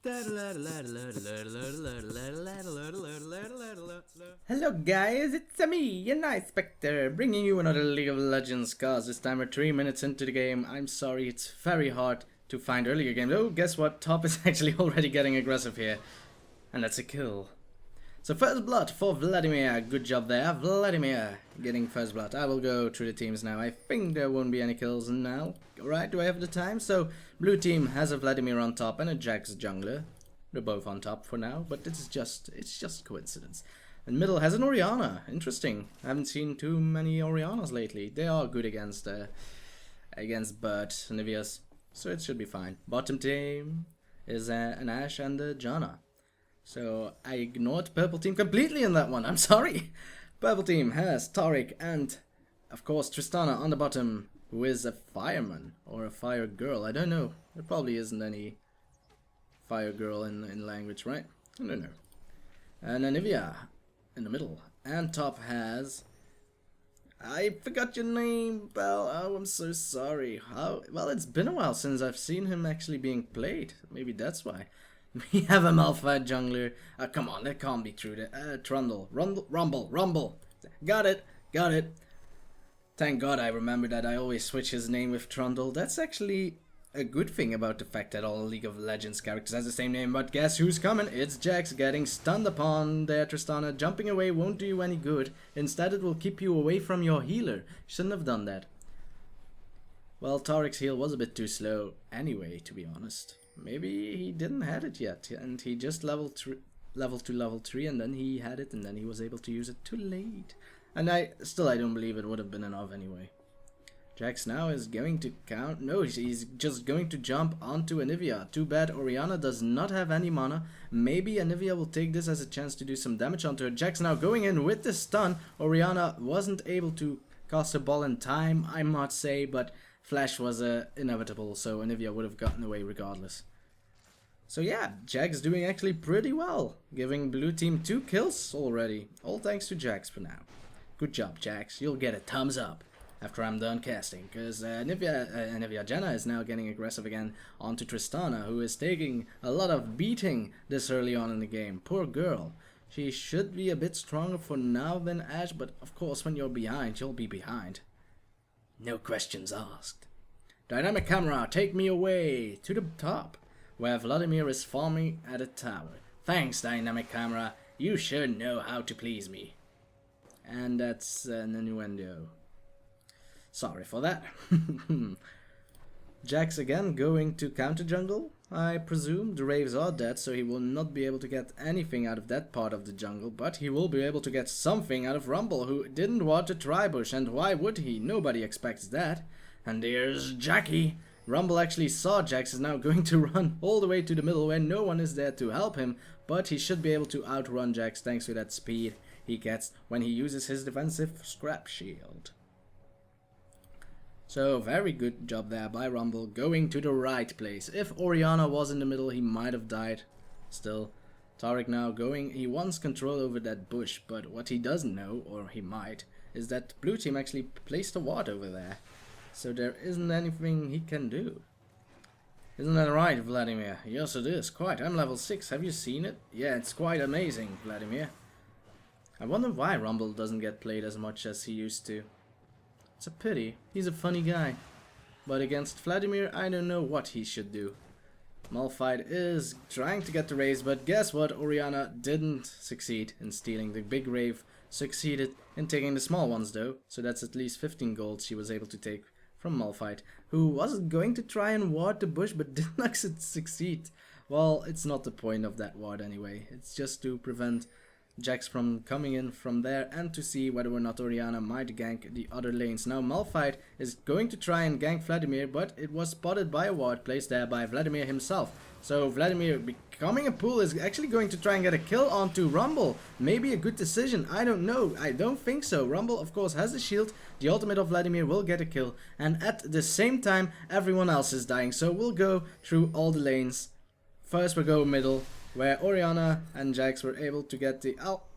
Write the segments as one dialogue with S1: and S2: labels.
S1: Hello guys, it's me, your Nightspectre, bringing you another League of Legends cause this time we're 3 minutes into the game. I'm sorry, it's very hard to find earlier games. Oh, guess what? Top is actually already getting aggressive here. And that's a kill. So first blood for Vladimir. Good job there, Vladimir. Getting first blood. I will go through the teams now. I think there won't be any kills now. Alright, do I have the time? So blue team has a Vladimir on top and a Jax jungler. They're both on top for now, but it's just coincidence. And middle has an Orianna. Interesting. I haven't seen too many Oriannas lately. They are good against Bird Niveas, so it should be fine. Bottom team is an Ashe and a Janna. So I ignored purple team completely in that one. I'm sorry. Purple team has Taric and of course Tristana on the bottom, who is a fireman or a fire girl. I don't know. There probably isn't any fire girl in language, right? I don't know. And Anivia in the middle. And top has... I forgot your name, Belle. Oh, I'm so sorry. How? Well, it's been a while since I've seen him actually being played. Maybe that's why. We have a Malphite jungler. Come on, that can't be true. Trundle. Rumble. Got it. Thank God I remember that I always switch his name with Trundle. That's actually a good thing about the fact that all League of Legends characters has the same name. But guess who's coming? It's Jax getting stunned upon there, Tristana. Jumping away won't do you any good. Instead, it will keep you away from your healer. Shouldn't have done that. Well, Taric's heal was a bit too slow anyway, to be honest. Maybe he didn't have it yet, and he just level to level 3, and then he had it, and then he was able to use it too late. And I don't believe it would have been enough anyway. Jax now is going to count. No, he's just going to jump onto Anivia. Too bad Orianna does not have any mana. Maybe Anivia will take this as a chance to do some damage onto her. Jax now going in with the stun. Orianna wasn't able to cast a ball in time, I might say, but Flash was inevitable, so Anivia would have gotten away regardless. So yeah, Jax doing actually pretty well, giving blue team 2 kills already. All thanks to Jax for now. Good job, Jax. You'll get a thumbs up after I'm done casting, because Anivia Janna is now getting aggressive again onto Tristana, who is taking a lot of beating this early on in the game. Poor girl. She should be a bit stronger for now than Ashe, but of course when you're behind, you'll be behind. No questions asked. Dynamic camera, take me away to the top, where Vladimir is farming at a tower. Thanks, dynamic camera. You sure know how to please me. And that's an innuendo. Sorry for that. Jax again going to counter jungle, I presume. The Raves are dead, so he will not be able to get anything out of that part of the jungle, but he will be able to get something out of Rumble, who didn't want a Tribush, and why would he? Nobody expects that. And there's Jackie. Rumble actually saw Jax is now going to run all the way to the middle where no one is there to help him, but he should be able to outrun Jax thanks to that speed he gets when he uses his defensive scrap shield. So very good job there by Rumble, going to the right place. If Orianna was in the middle, he might have died. Still, Taric now going, he wants control over that bush, but what he doesn't know, or he might, is that blue team actually placed a ward over there. So there isn't anything he can do. Isn't that right, Vladimir? Yes, it is. Quite. I'm level 6. Have you seen it? Yeah, it's quite amazing, Vladimir. I wonder why Rumble doesn't get played as much as he used to. It's a pity. He's a funny guy. But against Vladimir, I don't know what he should do. Malphite is trying to get the raise, but guess what? Orianna didn't succeed in stealing the big rave. Succeeded in taking the small ones though. So that's at least 15 gold she was able to take from Malphite, who was going to try and ward the bush but did not succeed. Well, it's not the point of that ward anyway. It's just to prevent Jax from coming in from there and to see whether or not Orianna might gank the other lanes. Now Malphite is going to try and gank Vladimir, but it was spotted by a ward placed there by Vladimir himself. So Vladimir, becoming a pool, is actually going to try and get a kill onto Rumble. Maybe a good decision, I don't know. I don't think so. Rumble of course has the shield. The ultimate of Vladimir will get a kill, and at the same time everyone else is dying. So we'll go through all the lanes. First we'll go middle, where Orianna and Jax were able to get the...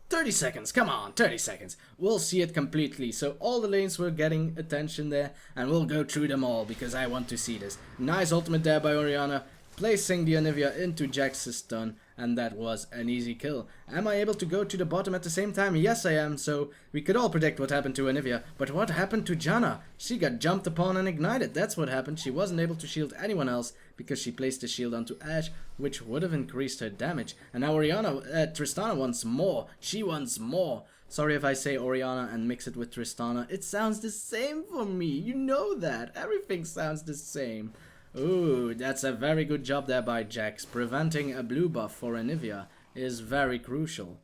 S1: 30 seconds, come on, 30 seconds. We'll see it completely. So all the lanes were getting attention there, and we'll go through them all because I want to see this. Nice ultimate there by Orianna. placing the Anivia into Jax's stun, and that was an easy kill. Am I able to go to the bottom at the same time? Yes, I am, so we could all predict what happened to Anivia. But what happened to Janna? She got jumped upon and ignited. That's what happened. She wasn't able to shield anyone else because she placed the shield onto Ashe, which would have increased her damage. And now Tristana wants more. She wants more. Sorry if I say Orianna and mix it with Tristana. It sounds the same for me. You know that. Everything sounds the same. Ooh, that's a very good job there by Jax. Preventing a blue buff for Anivia is very crucial.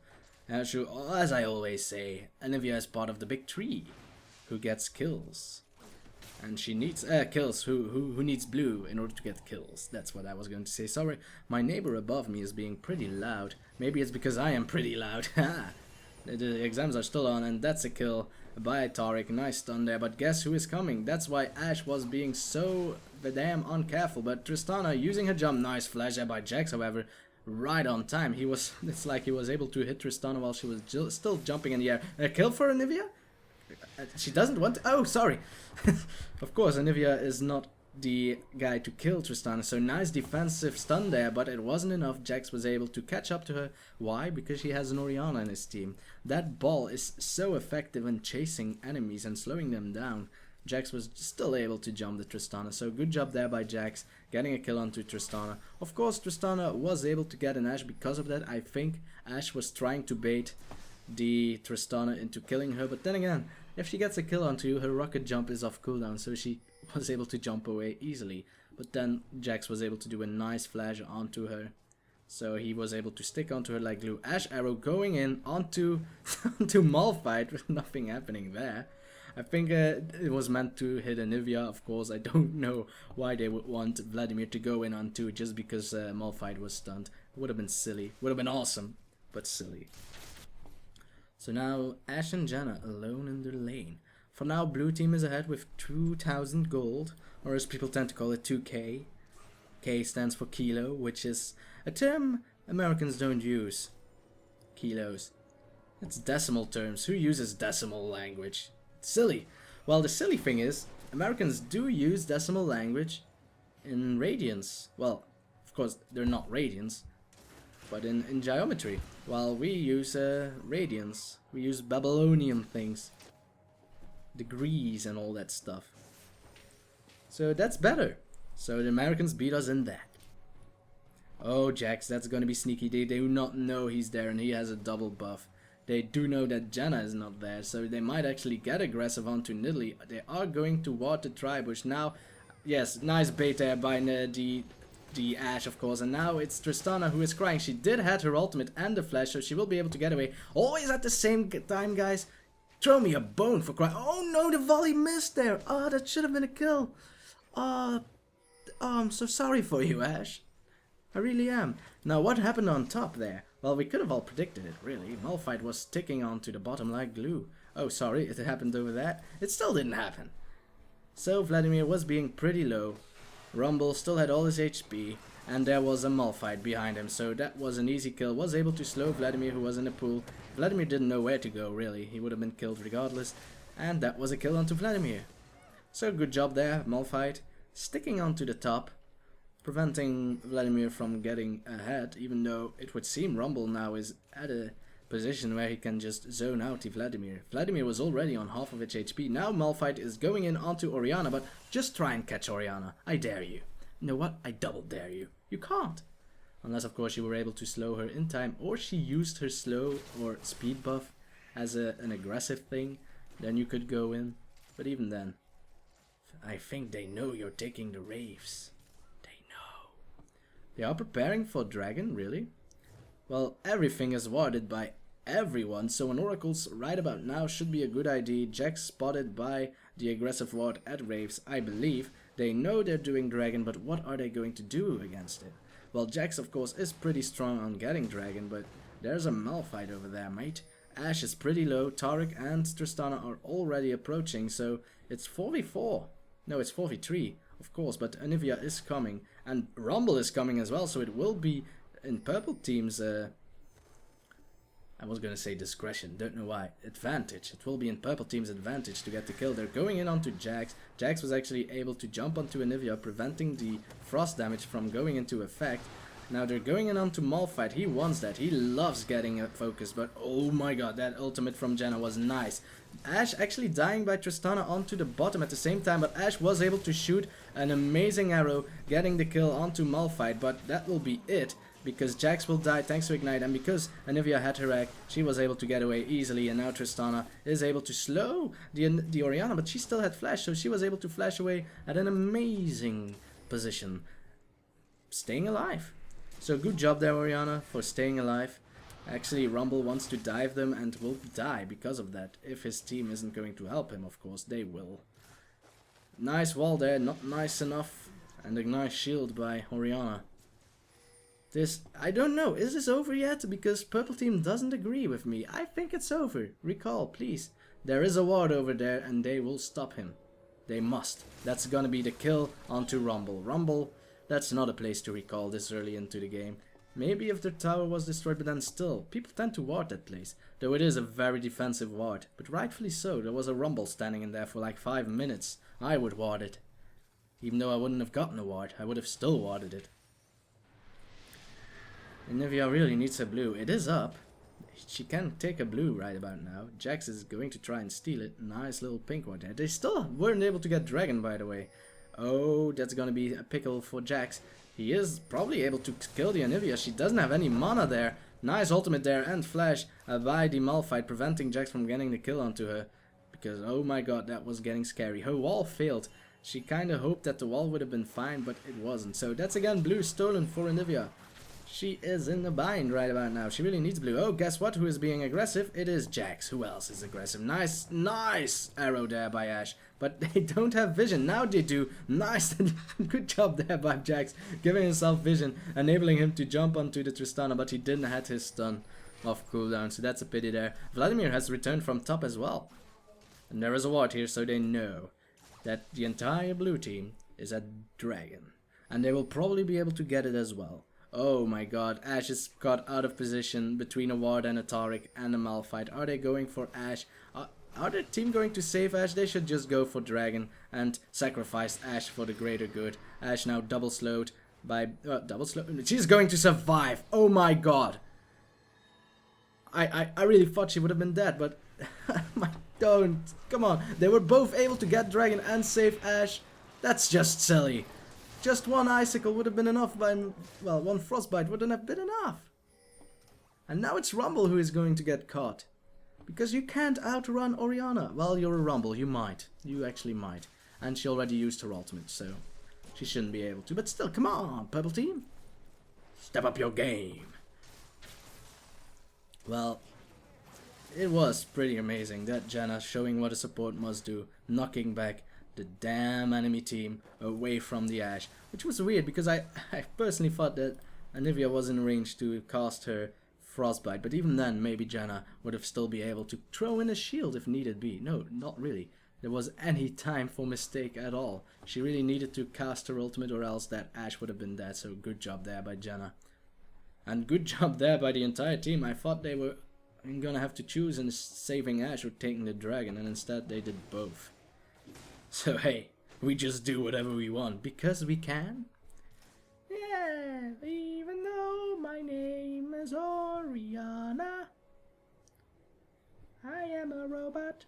S1: As I always say, Anivia is part of the big tree who gets kills. And she needs kills who needs blue in order to get kills. That's what I was going to say. Sorry, my neighbor above me is being pretty loud. Maybe it's because I am pretty loud. The exams are still on, and that's a kill by Taric. Nice stun there, but guess who is coming? That's why Ashe was being so damn uncareful. But Tristana using her jump. Nice flash there by Jax, however, right on time. It's like he was able to hit Tristana while she was still jumping in the air. A kill for Anivia? She doesn't want to, oh, sorry. Of course, Anivia is not the guy to kill Tristana, so nice defensive stun there, but it wasn't enough. Jax was able to catch up to her. Why? Because he has an Orianna in his team. That ball is so effective in chasing enemies and slowing them down. Jax was still able to jump the Tristana, so good job there by Jax, getting a kill onto Tristana. Of course, Tristana was able to get an Ashe because of that. I think Ashe was trying to bait the Tristana into killing her, but then again, if she gets a kill onto you, her rocket jump is off cooldown, so she was able to jump away easily. But then Jax was able to do a nice flash onto her, so he was able to stick onto her like glue. Ashe arrow going in onto Malphite with nothing happening there. I think it was meant to hit Anivia, of course. I don't know why they would want Vladimir to go in onto just because Malphite was stunned. It would have been silly. Would have been awesome, but silly. So now Ashe and Janna alone in their lane. For now, blue team is ahead with 2,000 gold, or as people tend to call it, 2k. K stands for kilo, which is a term Americans don't use. Kilos. It's decimal terms. Who uses decimal language? It's silly. Well, the silly thing is, Americans do use decimal language in radians. Well, of course, they're not radians, but in geometry. While we use radians, we use Babylonian things. Degrees and all that stuff. So that's better. So the Americans beat us in that. Oh, Jax, that's gonna be sneaky. They do not know he's there and he has a double buff. They do know that Janna is not there, so they might actually get aggressive onto Nidalee. They are going to ward the Tribush. Now, yes, nice bait there by the Ashe, of course, and now it's Tristana who is crying. She did have her ultimate and the flash, so she will be able to get away. Always at the same time, guys. Throw me a bone for crying. Oh no, the volley missed there. Oh, that should have been a kill. Oh, I'm so sorry for you, Ashe. I really am. Now, what happened on top there? Well, we could have all predicted it, really. Malphite was sticking onto the bottom like glue. Oh, sorry, it happened over there. It still didn't happen. So, Vladimir was being pretty low. Rumble still had all his HP, and there was a Malphite behind him, so that was an easy kill. Was able to slow Vladimir, who was in the pool. Vladimir didn't know where to go, really. He would have been killed regardless, and that was a kill onto Vladimir. So good job there, Malphite, sticking onto the top, preventing Vladimir from getting ahead, even though it would seem Rumble now is at a position where he can just zone out the Vladimir. Vladimir was already on half of its HP. Now Malphite is going in onto Orianna, but just try and catch Orianna. I dare you. You know what? I double dare you. You can't. Unless, of course, you were able to slow her in time, or she used her slow or speed buff as an aggressive thing. Then you could go in. But even then, I think they know you're taking the raves. They know. They are preparing for Dragon, really? Well, everything is warded by everyone, so an Oracle's right about now should be a good idea. Jax spotted by the aggressive ward at Raves, I believe. They know they're doing Dragon, but what are they going to do against it? Well, Jax, of course, is pretty strong on getting Dragon, but there's a Malphite over there, mate. Ashe is pretty low. Taric and Tristana are already approaching, so it's 4v4. No, it's 4v3, of course, but Anivia is coming, and Rumble is coming as well, so it will be in purple teams. I was gonna say discretion, don't know why. Advantage. It will be in purple team's advantage to get the kill. They're going in onto Jax. Jax was actually able to jump onto Anivia, preventing the frost damage from going into effect. Now they're going in onto Malphite. He wants that. He loves getting a focus, but oh my god, that ultimate from Janna was nice. Ashe actually dying by Tristana onto the bottom at the same time, but Ashe was able to shoot an amazing arrow, getting the kill onto Malphite, but that will be it. Because Jax will die thanks to Ignite, and because Anivia had her egg, she was able to get away easily, and now Tristana is able to slow the Orianna, but she still had flash, so she was able to flash away at an amazing position. Staying alive. So good job there, Orianna, for staying alive. Actually, Rumble wants to dive them and will die because of that. If his team isn't going to help him, of course, they will. Nice wall there, not nice enough, and a nice shield by Orianna. This, I don't know, is this over yet? Because purple team doesn't agree with me. I think it's over. Recall, please. There is a ward over there and they will stop him. They must. That's gonna be the kill onto Rumble. Rumble, that's not a place to recall this early into the game. Maybe if the tower was destroyed, but then still, people tend to ward that place. Though it is a very defensive ward. But rightfully so, there was a Rumble standing in there for like 5 minutes. I would ward it. Even though I wouldn't have gotten a ward, I would have still warded it. Anivia really needs a blue. It is up. She can take a blue right about now. Jax is going to try and steal it. Nice little pink one there. They still weren't able to get Dragon, by the way. Oh, that's gonna be a pickle for Jax. He is probably able to kill the Anivia. She doesn't have any mana there. Nice ultimate there and flash by the Malphite, preventing Jax from getting the kill onto her. Because, oh my god, that was getting scary. Her wall failed. She kinda hoped that the wall would have been fine, but it wasn't. So that's again blue stolen for Anivia. She is in the bind right about now. She really needs blue. Oh, guess what? Who is being aggressive? It is Jax. Who else is aggressive? Nice, nice arrow there by Ashe. But they don't have vision. Now they do. Nice. Good job there by Jax. Giving himself vision. Enabling him to jump onto the Tristana. But he didn't have his stun off cooldown. So that's a pity there. Vladimir has returned from top as well. And there is a ward here. So they know that the entire blue team is at Dragon. And they will probably be able to get it as well. Oh my god, Ashe is got out of position between a ward and a Taric and a Malphite. Are they going for Ashe? Are the team going to save Ashe? They should just go for Dragon and sacrifice Ashe for the greater good. Ashe now double slowed by... double slowed? She's going to survive! Oh my god! I really thought she would have been dead, but... don't! Come on! They were both able to get Dragon and save Ashe. That's just silly. Just one icicle would have been enough well, one frostbite wouldn't have been enough. And now it's Rumble who is going to get caught. Because you can't outrun Orianna. Well, you're a Rumble, you might. You actually might. And she already used her ultimate, so she shouldn't be able to. But still, come on, purple team. Step up your game. Well, it was pretty amazing that Janna showing what a support must do, knocking back the damn enemy team away from the Ashe, which was weird because I personally thought that Anivia was in range to cast her frostbite, but even then maybe Janna would have still be able to throw in a shield if needed be. No, not really. There was any time for mistake at all. She really needed to cast her ultimate or else that Ashe would have been dead, so good job there by Janna. And good job there by the entire team. I thought they were gonna have to choose in saving Ashe or taking the dragon, and instead they did both. So hey, we just do whatever we want, because we can. Yeah, even though my name is Orianna, I am a robot.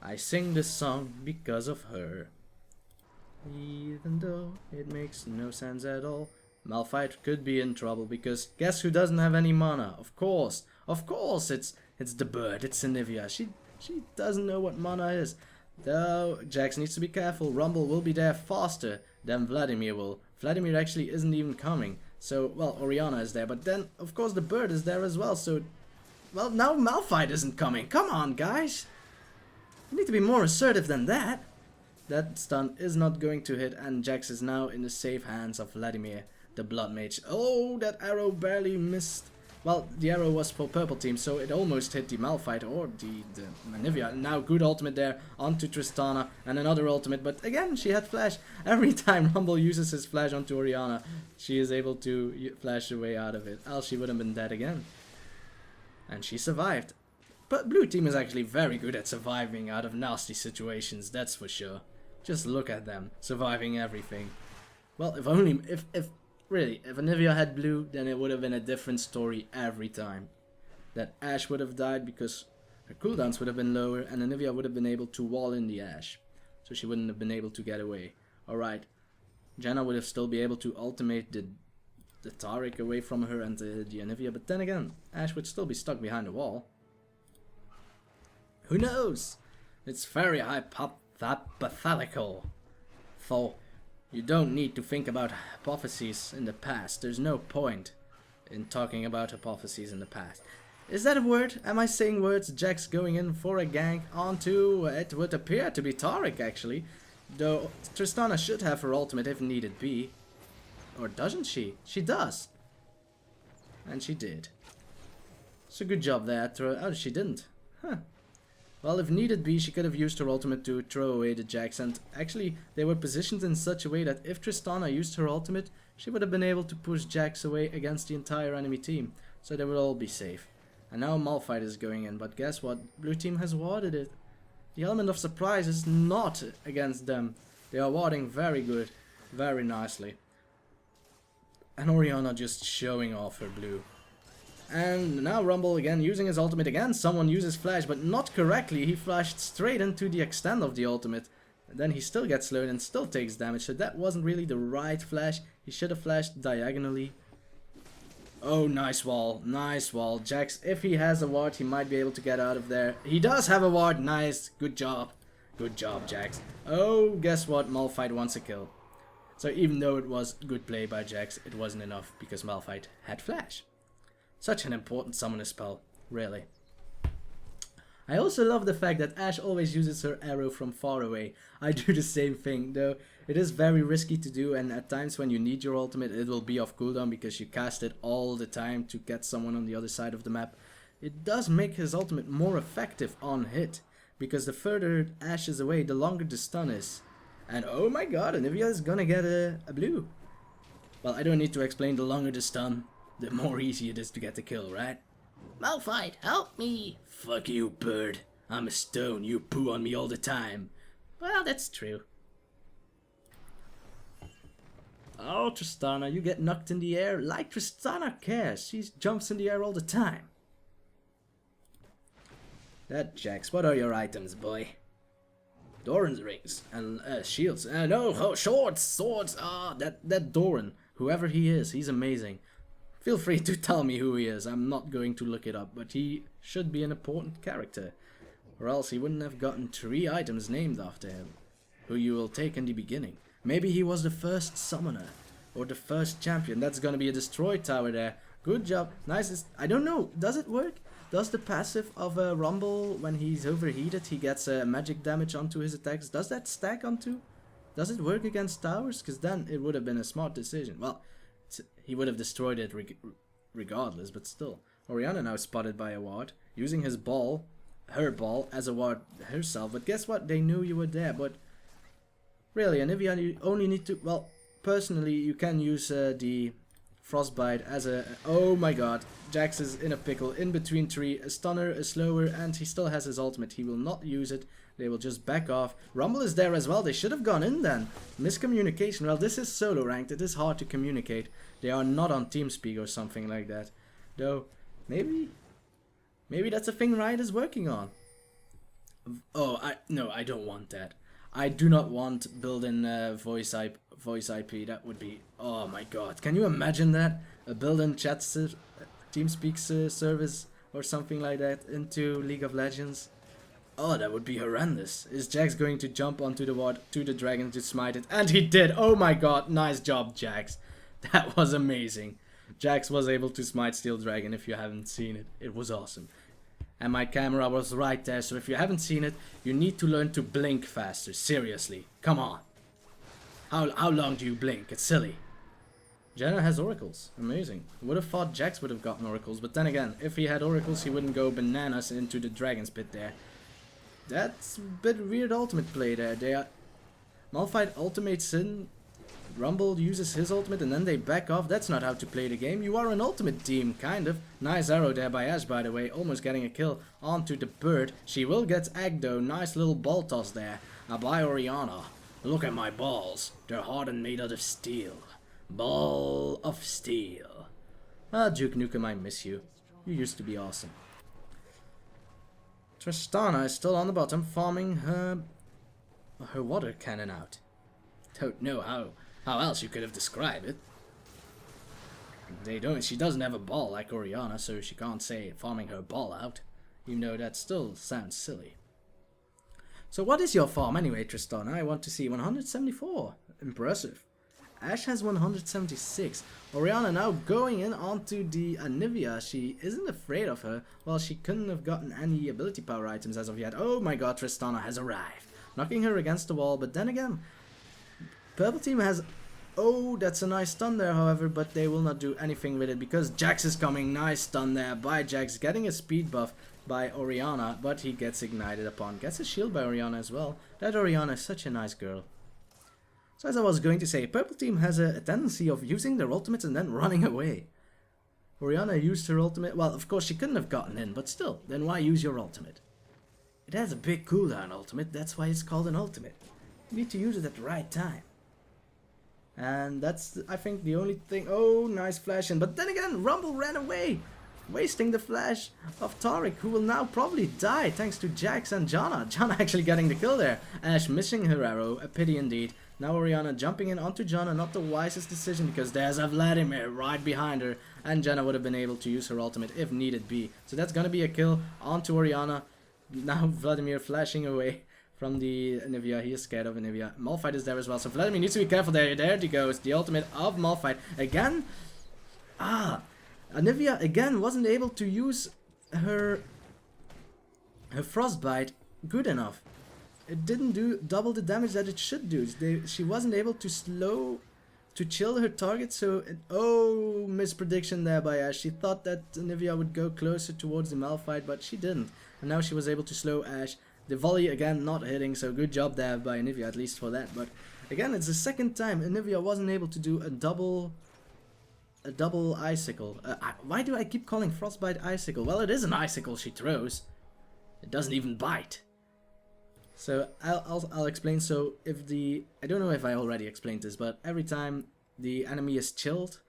S1: I sing this song because of her. Even though it makes no sense at all. Malphite could be in trouble because guess who doesn't have any mana? Of course, it's the bird, it's Anivia. She doesn't know what mana is. Though Jax needs to be careful. Rumble will be there faster than Vladimir will. Vladimir actually isn't even coming. So, well, Orianna is there, but then of course the bird is there as well. So, well, now Malphite isn't coming. Come on, guys. You need to be more assertive than that. That stun is not going to hit, and Jax is now in the safe hands of Vladimir, the Blood Mage. Oh, that arrow barely missed. Well, the arrow was for purple team, so it almost hit the Malphite or the Anivia. Now good ultimate there onto Tristana and another ultimate, but again she had flash. Every time Rumble uses his flash onto Orianna, she is able to flash her way out of it, else she would have been dead again. And she survived. But blue team is actually very good at surviving out of nasty situations, that's for sure. Just look at them, surviving everything. Well, if Anivia had blue, then it would have been a different story every time. That Ashe would have died because her cooldowns would have been lower and Anivia would have been able to wall in the Ashe. So she wouldn't have been able to get away. Alright, Janna would have still be able to ultimate the Taric away from her and the Anivia, but then again, Ashe would still be stuck behind the wall. Who knows? It's very hypothetical. So, you don't need to think about hypotheses in the past. There's no point in talking about hypotheses in the past. Is that a word? Am I saying words? Jax going in for a gank onto, it would appear to be Taric actually. Though Tristana should have her ultimate if needed be. Or doesn't she? She does. And she did. So good job there. Oh, she didn't. Huh. Well, if needed be, she could have used her ultimate to throw away the Jax, and actually they were positioned in such a way that if Tristana used her ultimate, she would have been able to push Jax away against the entire enemy team, so they would all be safe. And now Malphite is going in, but guess what? Blue team has warded it. The element of surprise is not against them. They are warding very good, very nicely. And Orianna just showing off her blue. And now Rumble again using his ultimate again. Someone uses flash, but not correctly. He flashed straight into the extent of the ultimate. And then he still gets slowed and still takes damage. So that wasn't really the right flash. He should have flashed diagonally. Oh, nice wall. Nice wall. Jax, if he has a ward, he might be able to get out of there. He does have a ward. Nice. Good job. Good job, Jax. Oh, guess what? Malphite wants a kill. So even though it was good play by Jax, it wasn't enough because Malphite had flash. Such an important summoner spell, really. I also love the fact that Ashe always uses her arrow from far away. I do the same thing, though it is very risky to do, and at times when you need your ultimate it will be off cooldown because you cast it all the time to get someone on the other side of the map. It does make his ultimate more effective on hit, because the further Ashe is away, the longer the stun is. And oh my god, Anivia is gonna get a blue. Well, I don't need to explain, the longer the stun, the more easy it is to get the kill, right? Malphite, help me! Fuck you, bird. I'm a stone, you poo on me all the time. Well, that's true. Oh, Tristana, you get knocked in the air like Tristana cares. She jumps in the air all the time. That Jax, what are your items, boy? Doran's rings and shields. No, swords, swords. That Doran, whoever he is, he's amazing. Feel free to tell me who he is. I'm not going to look it up, but he should be an important character, or else he wouldn't have gotten 3 items named after him, who you will take in the beginning. Maybe he was the first summoner, or the first champion. That's gonna be a destroy tower there. Good job. Nice. I don't know. Does it work? Does the passive of a Rumble, when he's overheated, he gets magic damage onto his attacks? Does that stack onto? Does it work against towers? Because then it would have been a smart decision. Well, he would have destroyed it regardless, but still. Orianna now spotted by a ward, using his ball, her ball, as a ward herself. But guess what? They knew you were there, but really, Anivia, you only need to... Well, personally, you can use the Frostbite as a... Oh my god, Jax is in a pickle, in between 3, a stunner, a slower, and he still has his ultimate. He will not use it. They will just back off. Rumble is there as well. They should have gone in then. Miscommunication. Well, this is solo ranked. It is hard to communicate. They are not on TeamSpeak or something like that. Though, maybe that's a thing Riot is working on. Oh, no, I don't want that. I do not want built-in voice IP. That would be... Oh my god. Can you imagine that? A built-in chat TeamSpeak service or something like that into League of Legends? Oh, that would be horrendous. Is Jax going to jump onto the ward, to the dragon to smite it? And he did! Oh my god, nice job, Jax. That was amazing. Jax was able to smite Steel Dragon. If you haven't seen it, it was awesome. And my camera was right there, so if you haven't seen it, you need to learn to blink faster. Seriously, come on. How long do you blink? It's silly. Janna has oracles. Amazing. Would have thought Jax would have gotten oracles, but then again, if he had oracles, he wouldn't go bananas into the dragon's pit there. That's a bit weird ultimate play there. Malphite ultimates in Rumble uses his ultimate and then they back off. That's not how to play the game. You are an ultimate team, kind of. Nice arrow there by Ashe, by the way. Almost getting a kill onto the bird. She will get egged though. Nice little ball toss there by Orianna. Look at my balls. They're hard and made out of steel. Ball of steel. Ah, Duke Nukem, I miss you. You used to be awesome. Tristana is still on the bottom, farming her water cannon out. Don't know how else you could have described it. She doesn't have a ball like Orianna, so she can't say farming her ball out. Even though that still sounds silly. So what is your farm anyway, Tristana? I want to see 174. Impressive. Ashe has 176. Orianna now going in onto the Anivia. She isn't afraid of her. Well, she couldn't have gotten any ability power items as of yet. Oh my god, Tristana has arrived. Knocking her against the wall, but then again, Purple team has... Oh, that's a nice stun there, however, but they will not do anything with it because Jax is coming. Nice stun there by Jax, getting a speed buff by Orianna, but he gets ignited upon. Gets a shield by Orianna as well. That Orianna is such a nice girl. So as I was going to say, Purple team has a tendency of using their ultimates and then running away. Orianna used her ultimate. Well, of course she couldn't have gotten in, but still, then why use your ultimate? It has a big cooldown ultimate, that's why it's called an ultimate. You need to use it at the right time. And that's, I think, the only thing. Oh, nice flash in. But then again, Rumble ran away, wasting the flash of Taric, who will now probably die thanks to Jax and Janna. Janna actually getting the kill there. Ashe missing her arrow, a pity indeed. Now Orianna jumping in onto Janna, not the wisest decision because there's a Vladimir right behind her. And Janna would have been able to use her ultimate if needed be. So that's gonna be a kill onto Orianna. Now Vladimir flashing away from the Anivia. He is scared of Anivia. Malphite is there as well, so Vladimir needs to be careful there. There he goes, the ultimate of Malphite. Again, Anivia again wasn't able to use her frostbite good enough. It didn't do double the damage that it should do. She wasn't able to chill her target, so... Oh, misprediction there by Ashe. She thought that Anivia would go closer towards the Malphite, but she didn't. And now she was able to slow Ashe. The volley again not hitting, so good job there by Anivia, at least for that. But again, it's the second time Anivia wasn't able to do a double icicle. Why do I keep calling frostbite icicle? Well, it is an icicle she throws. It doesn't even bite. So I'll explain. So if I don't know if I already explained this, but every time the enemy is chilled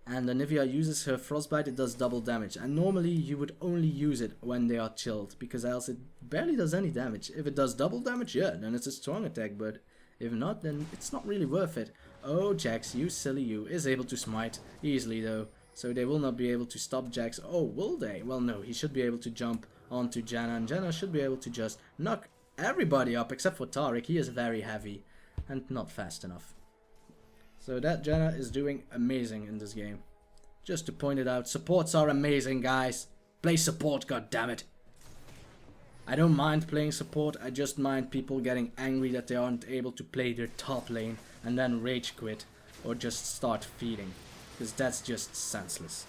S1: and Anivia uses her frostbite, it does double damage. And normally you would only use it when they are chilled, because else it barely does any damage. If it does double damage, yeah, then it's a strong attack, but if not, then it's not really worth it. Oh, Jax, you silly you, is able to smite easily though, so they will not be able to stop Jax. Oh, will they? Well, no, he should be able to jump onto Janna, and Janna should be able to just knock everybody up except for Taric. He is very heavy and not fast enough. So that Janna is doing amazing in this game. Just to point it out, supports are amazing, guys. Play support, goddammit. I don't mind playing support, I just mind people getting angry that they aren't able to play their top lane and then rage quit or just start feeding, because that's just senseless.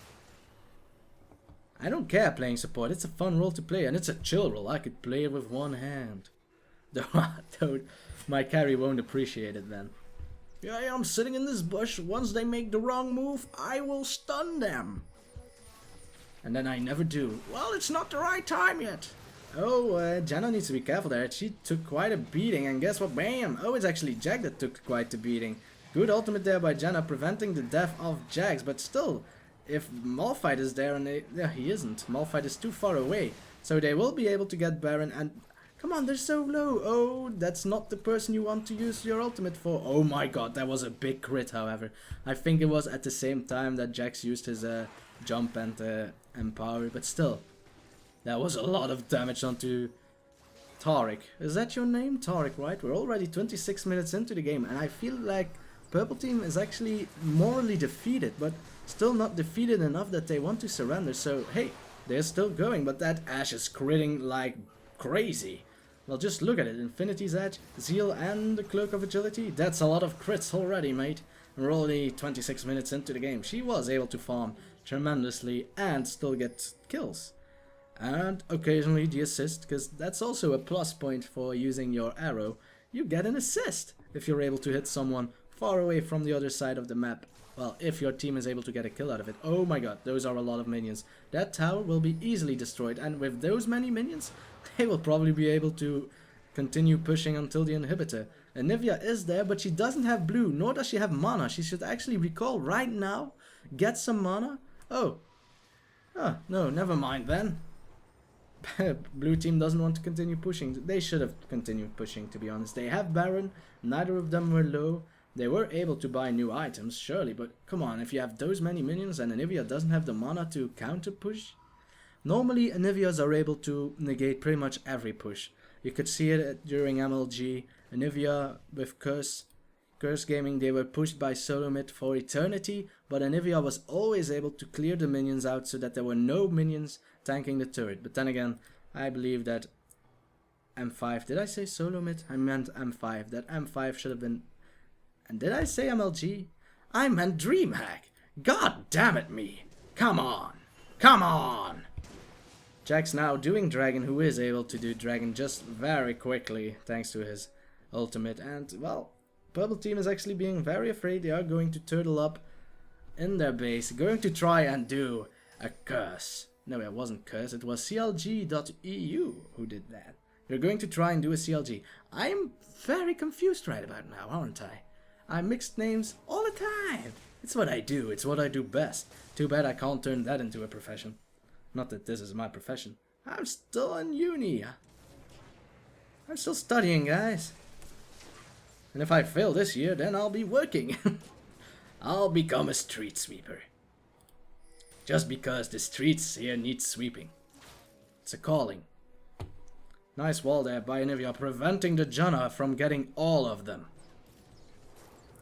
S1: I don't care playing support, it's a fun role to play and it's a chill role. I could play it with one hand. Though my carry won't appreciate it then. Yeah, I'm sitting in this bush. Once they make the wrong move, I will stun them. And then I never do. Well, it's not the right time yet. Oh, Janna needs to be careful there. She took quite a beating, and guess what? Bam! Oh, it's actually Jack that took quite the beating. Good ultimate there by Janna, preventing the death of Jax, but still, if Malphite is there and yeah, he isn't. Malphite is too far away. So they will be able to get Baron and... Come on, they're so low. Oh, that's not the person you want to use your ultimate for. Oh my god, that was a big crit, however. I think it was at the same time that Jax used his jump and empower, but still. That was a lot of damage onto Taric. Is that your name? Taric, right? We're already 26 minutes into the game, and I feel like Purple Team is actually morally defeated, but still not defeated enough that they want to surrender. So, hey, they're still going, but that Ashe is critting like crazy. Well, just look at it. Infinity's Edge, Zeal, and the Cloak of Agility. That's a lot of crits already, mate. And we're only 26 minutes into the game. She was able to farm tremendously and still get kills. And occasionally the assist, because that's also a plus point for using your arrow. You get an assist if you're able to hit someone far away from the other side of the map. Well, if your team is able to get a kill out of it. Oh my god, those are a lot of minions. That tower will be easily destroyed, and with those many minions, they will probably be able to continue pushing until the inhibitor. Anivia is there, but she doesn't have blue, nor does she have mana. She should actually recall right now, get some mana. Oh. Oh, no, never mind then. Blue team doesn't want to continue pushing. They should have continued pushing, to be honest. They have Baron, neither of them were low. They were able to buy new items, surely, but come on, if you have those many minions and Anivia doesn't have the mana to counter push. Normally, Anivias are able to negate pretty much every push. You could see it during MLG. Anivia with Curse Gaming, they were pushed by solo mid for eternity, but Anivia was always able to clear the minions out so that there were no minions tanking the turret. But then again, I believe that M5, did I say solo mid? I meant M5, that M5 should have been... And did I say MLG? I meant DreamHack. God damn it me. Come on. Come on. Jack's now doing Dragon, who is able to do Dragon just very quickly thanks to his ultimate. And, well, Purple team is actually being very afraid. They are going to turtle up in their base, going to try and do a curse. No, it wasn't curse, it was CLG.EU who did that. They're going to try and do a CLG. I'm very confused right about now, aren't I? I mixed names all the time. It's what I do. It's what I do best. Too bad I can't turn that into a profession. Not that this is my profession. I'm still in uni. I'm still studying, guys. And if I fail this year, then I'll be working. I'll become a street sweeper. Just because the streets here need sweeping. It's a calling. Nice wall there by Anivia, preventing the Janna from getting all of them.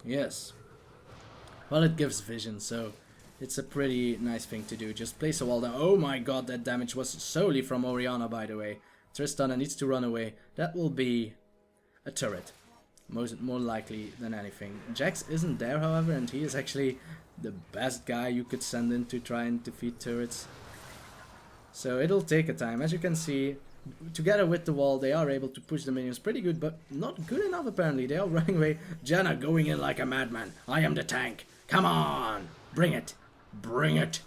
S1: Yes. Well, it gives vision, so it's a pretty nice thing to do. Just place a wall down. Oh my god, that damage was solely from Orianna, by the way. Tristana needs to run away. That will be a turret. More likely than anything. Jax isn't there, however, and he is actually the best guy you could send in to try and defeat turrets. So it'll take a time. As you can see, together with the wall, they are able to push the minions pretty good, but not good enough apparently. They are running away. Janna going in like a madman. I am the tank. Come on. Bring it. Bring it.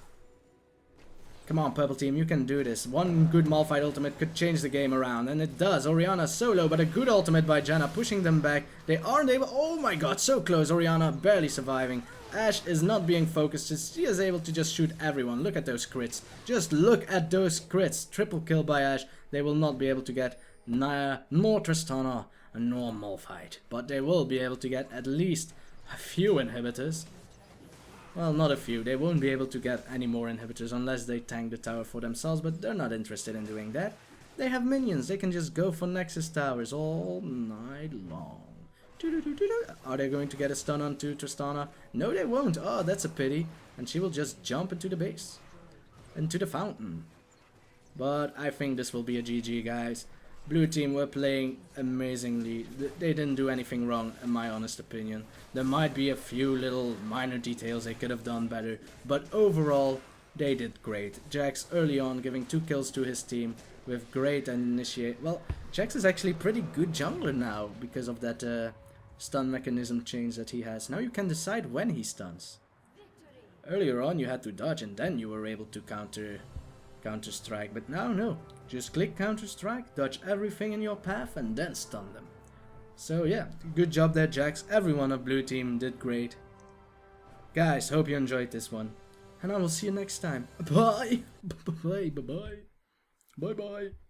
S1: Come on, Purple team, you can do this. One good Malphite ultimate could change the game around, and it does. Orianna solo, but a good ultimate by Janna, pushing them back. They aren't able... Oh my god, so close. Orianna barely surviving. Ashe is not being focused. She is able to just shoot everyone. Look at those crits. Just look at those crits. Triple kill by Ashe. They will not be able to get Naya, nor Tristana, nor Malphite. But they will be able to get at least a few inhibitors. Well, not a few. They won't be able to get any more inhibitors unless they tank the tower for themselves, but they're not interested in doing that. They have minions. They can just go for Nexus towers all night long. Are they going to get a stun onto Tristana? No, they won't. Oh, that's a pity. And she will just jump into the base. Into the fountain. But I think this will be a GG, guys. Blue team were playing amazingly. They didn't do anything wrong, in my honest opinion. There might be a few little minor details they could have done better, but overall, they did great. Jax early on giving 2 kills to his team with great initiate. Well, Jax is actually pretty good jungler now because of that stun mechanism change that he has. Now you can decide when he stuns. Earlier on you had to dodge and then you were able to counter-strike, but now no. Just click counter-strike, dodge everything in your path and then stun them. So yeah, good job there, Jax. Everyone of blue team did great. Guys, hope you enjoyed this one. And I will see you next time. Bye! Bye-bye! Bye-bye! Bye-bye!